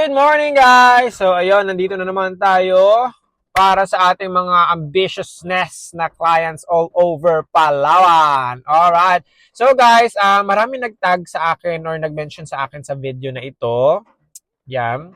Good morning guys! So ayun, nandito na naman tayo para sa ating mga ambitiousness na clients all over Palawan. Alright. So guys, marami nagtag sa akin or nag-mention sa akin sa video na ito. Yan.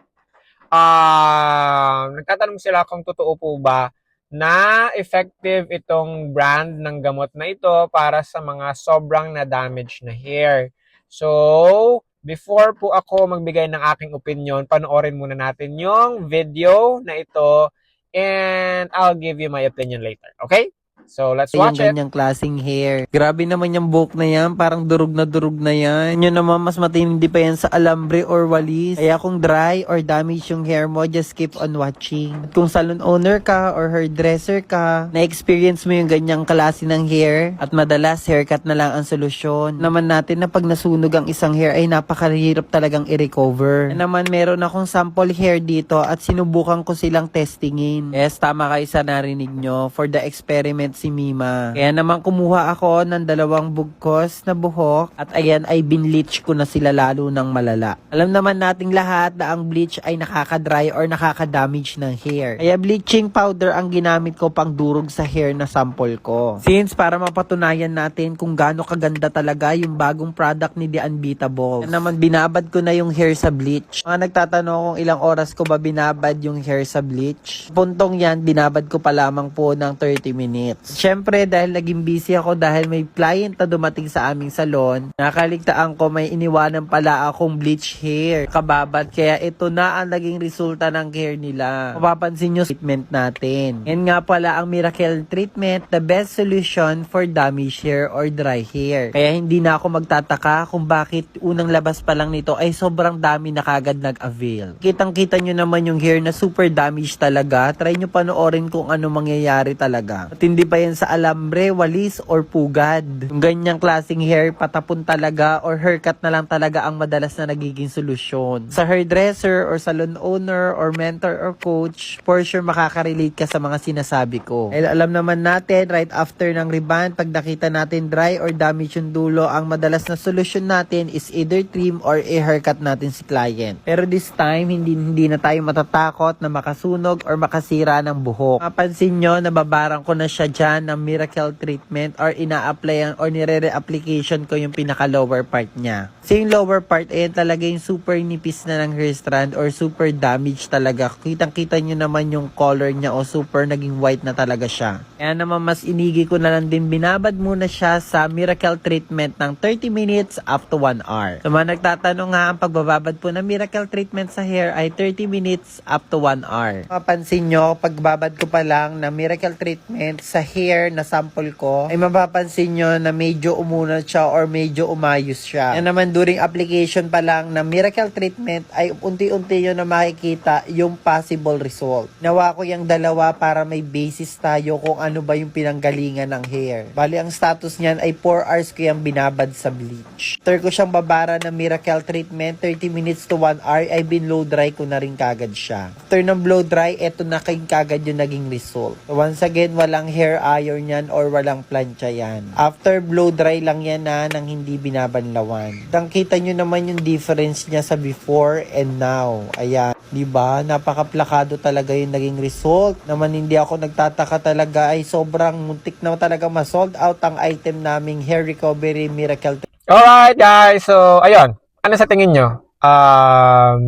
Nagtatanong sila kung totoo po ba na effective itong brand ng gamot na ito para sa mga sobrang na-damage na hair. So, before po ako magbigay ng aking opinion, panoorin muna natin yung video na ito and I'll give you my opinion later. Okay? So, let's Yung watch it. ganyang klaseng hair. Grabe naman yung buhok na yan. Parang durug na yan. Yun naman mas matindi pa yan sa alambre or walis. Kaya kung dry or damage yung hair mo, just keep on watching. At kung salon owner ka or hairdresser ka, na-experience mo yung ganyang klase ng hair at madalas haircut na lang ang solusyon. Naman natin na pag nasunog ang isang hair ay napakahirap talagang i-recover. Naman meron akong sample hair dito at sinubukan ko silang testingin. Yes, tama kayo sa narinig nyo. For the experiment si Mima. Kaya naman kumuha ako ng 2 bugkos na buhok at ayan ay binleach ko na sila lalo ng malala. Alam naman nating lahat na ang bleach ay nakaka-dry or nakaka-damage ng hair. Kaya bleaching powder ang ginamit ko pang durog sa hair na sample ko. Since para mapatunayan natin kung gaano kaganda talaga yung bagong product ni The Unbeatable. Kaya naman binabad ko na yung hair sa bleach. Mga nagtatanong kung ilang oras ko ba binabad yung hair sa bleach. Puntong yan, binabad ko pa lamang po ng 30 minutes. Siyempre, dahil naging busy ako dahil may client na dumating sa aming salon, nakaligtaan ko may iniwanan pala akong bleach hair. Kababad, kaya ito na ang naging resulta ng hair nila. Mapapansin nyo treatment natin. Yan nga pala ang Miracle Treatment, the best solution for damaged hair or dry hair. Kaya hindi na ako magtataka kung bakit unang labas pa lang nito ay sobrang dami na kagad nag-avail. Kitang-kita nyo naman yung hair na super damaged talaga. Try nyo panoorin kung ano mangyayari talaga. At hindi pa yan sa alambre, walis, or pugad. Yung ganyang klaseng hair, patapon talaga or haircut na lang talaga ang madalas na nagiging solusyon. Sa hairdresser or salon owner or mentor or coach, for sure makaka-relate ka sa mga sinasabi ko. Dahil alam naman natin, right after ng reband, pag nakita natin dry or damage yung dulo, ang madalas na solusyon natin is either trim or i-haircut natin si client. Pero this time, hindi na tayo matatakot na makasunog or makasira ng buhok. Mapansin nyo, nababarang ko na siya dyan ng Miracle Treatment or ina-applyan or nire-reapplication ko yung pinaka-lower part niya. So yung lower part ay talaga yung super nipis na ng hair strand or super damage talaga. Kitang-kita nyo naman yung color niya o super naging white na talaga siya. Kaya naman mas inigi ko na lang din binabad muna siya sa Miracle Treatment ng 30 minutes up to 1 hour. So mga nagtatanong nga, ang pagbababad po ng Miracle Treatment sa hair ay 30 minutes up to 1 hour. Mapansin nyo, pagbabad ko pa lang ng Miracle Treatment sa hair na sample ko, ay mapapansin nyo na medyo umunat siya or medyo umayos siya. Yan naman during application pa lang ng Miracle Treatment ay unti-unti nyo na makikita yung possible result. Nawa ko yung 2 para may basis tayo kung ano ba yung pinanggalingan ng hair. Bali, ang status niyan ay 4 hours ko yung binabad sa bleach. After ko siyang babara ng Miracle Treatment, 30 minutes to 1 hour, ay binlow dry ko na rin kagad siya. After ng blow dry, eto na kagad yung naging result. So once again, walang hair iron yan or walang plancha yan. After blow dry lang yan na nang hindi binabanlawan. Kita nyo naman yung difference niya sa before and now. Ayan, diba? Napaka-plakado talaga yung naging result. Naman hindi ako nagtataka talaga ay sobrang muntik na talaga ma-sold out ang item naming Hair Recovery Miracle. Alright guys, so ayun. Ano sa tingin nyo?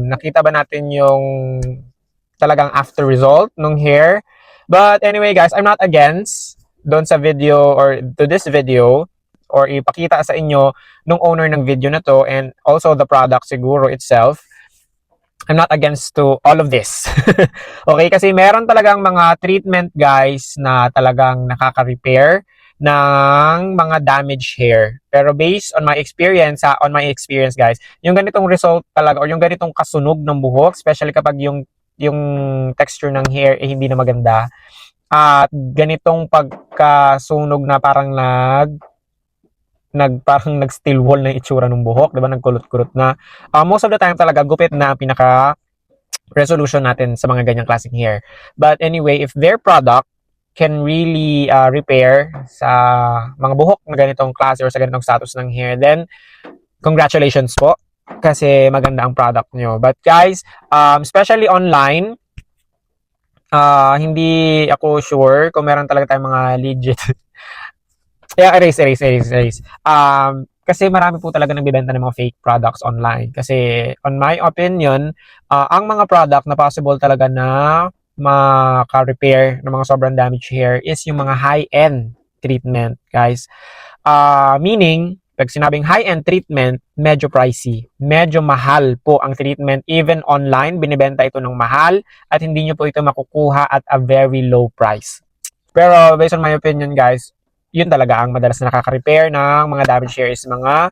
Nakita ba natin yung talagang after result ng hair? But anyway guys, I'm not against doon sa video or to this video or ipakita sa inyo nung owner ng video na to and also the product siguro itself. I'm not against to all of this. Okay, kasi meron talagang mga treatment guys na talagang nakaka-repair ng mga damaged hair. Pero based on my experience, guys, yung ganitong result talaga or yung ganitong kasunog ng buhok, especially kapag yung texture ng hair eh, hindi na maganda. At ganitong pagkasunog na parang parang nag-steel wall na itsura ng buhok, 'di ba? Nagkulot-kulot na. Most of the time talaga gupit na pinaka resolution natin sa mga ganyang klaseng hair. But anyway, if their product can really repair sa mga buhok na ganitong klase or sa ganitong status ng hair, then congratulations po. kasi maganda ang product nyo. But guys, especially online, hindi ako sure kung meron talaga tayong mga legit. Yeah, erase. Kasi marami po talaga nagbebenta ng mga fake products online. Kasi on my opinion, ang mga product na possible talaga na maka-repair ng mga sobrang damaged hair is yung mga high-end treatment, guys. Meaning, pag sinabing high-end treatment, medyo pricey. Medyo mahal po ang treatment. Even online, binibenta ito ng mahal at hindi nyo po ito makukuha at a very low price. Pero based on my opinion, guys, yun talaga ang madalas na nakaka-repair ng mga damaged hair is mga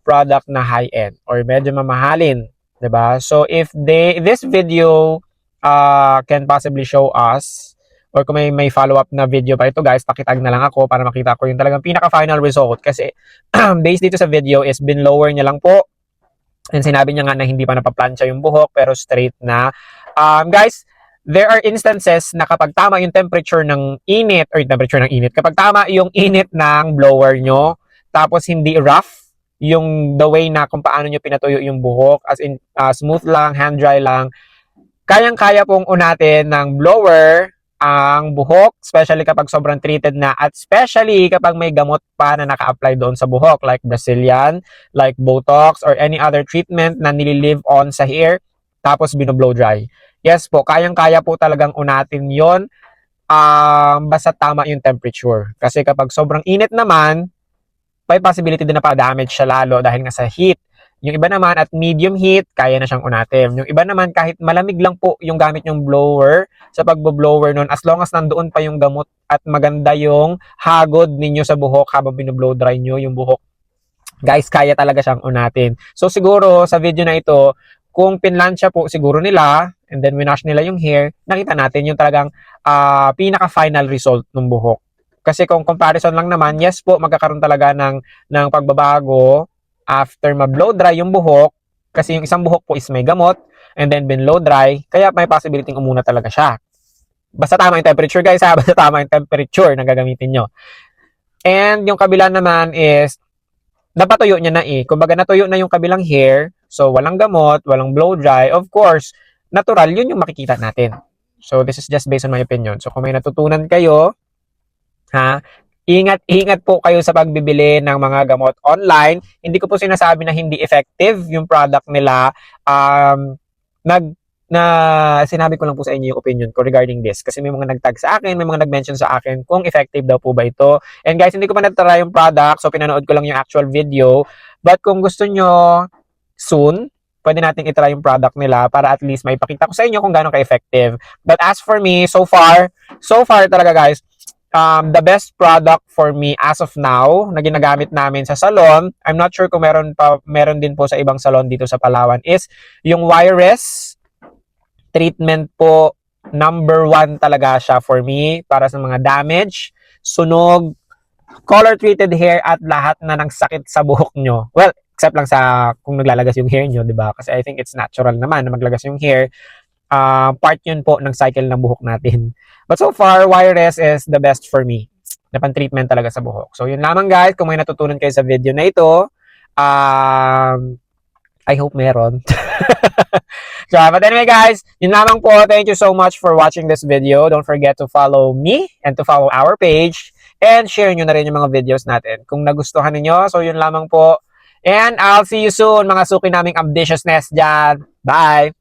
product na high-end or medyo mamahalin, 'di ba? So if this video can possibly show us or kung may follow-up na video pa ito, guys, pakitag na lang ako para makita ko yung talagang pinaka-final result kasi based dito sa video is binlower niya lang po and sinabi niya nga na hindi pa napaplansya yung buhok pero straight na. Guys, there are instances na kapag tama yung temperature ng init kapag tama yung init ng blower nyo, tapos hindi rough yung the way na kung paano nyo pinatuyo yung buhok, as in smooth lang, hand dry lang, kayang-kaya pong unatin ng blower ang buhok, especially kapag sobrang treated na at especially kapag may gamot pa na naka-apply doon sa buhok like Brazilian, like Botox or any other treatment na nililive on sa hair tapos binoblow dry. Yes po, kayang-kaya po talagang unatin yon basta tama yung temperature. Kasi kapag sobrang init naman, may possibility din na pa-damage siya lalo dahil nga sa heat. Yung iba naman at medium heat, kaya na siyang unatin. Yung iba naman kahit malamig lang po yung gamit yung blower sa pagbo-blower nun, as long as nandoon pa yung gamot at maganda yung hagod ninyo sa buhok habang binoblow dry nyo yung buhok, guys, kaya talaga siyang unatin. So siguro sa video na ito, kung pinlansya po siguro nila and then winash nila yung hair, nakita natin yung talagang pinaka-final result ng buhok. Kasi kung comparison lang naman, yes po, magkakaroon talaga ng pagbabago after ma-blow dry yung buhok kasi yung isang buhok po is may gamot and then binlow dry, kaya may possibility umuna talaga siya. Basta tama yung temperature, guys, ha? Basta tama yung temperature na gagamitin nyo. And yung kabila naman is napatuyo niya na eh. Kumbaga natuyo na yung kabilang hair, so walang gamot, walang blow dry, of course, natural, yun yung makikita natin. So this is just based on my opinion. So kung may natutunan kayo, ha, ingat po kayo sa pagbibili ng mga gamot online. Hindi ko po sinasabi na hindi effective yung product nila. Sinabi ko lang po sa inyo yung opinion ko regarding this kasi may mga nagtag sa akin, may mga nag-mention sa akin kung effective daw po ba ito. And guys, hindi ko pa na-try yung product, so pinanood ko lang yung actual video. But kung gusto nyo soon, pwede natin i-try yung product nila para at least may pakita ko sa inyo kung gaano ka-effective. But as for me, so far talaga, guys, the best product for me as of now na ginagamit namin sa salon, I'm not sure kung meron din po sa ibang salon dito sa Palawan, is yung Wireless treatment po. Number 1 talaga siya for me para sa mga damage, sunog, color treated hair at lahat na ng sakit sa buhok nyo. Well, except lang sa kung naglalagas yung hair nyo, di ba? Kasi I think it's natural naman na maglagas yung hair. Part yun po ng cycle ng buhok natin. But so far, Wireless is the best for me na pan-treatment talaga sa buhok. So yun lamang, guys. Kung may natutunan kayo sa video na ito, I hope meron. So, but anyway, guys, yun lamang po. Thank you so much for watching this video. Don't forget to follow me and to follow our page and share nyo na rin yung mga videos natin kung nagustuhan niyo. So yun lamang po. And I'll see you soon, mga suki naming ambitiousness dyan. Bye!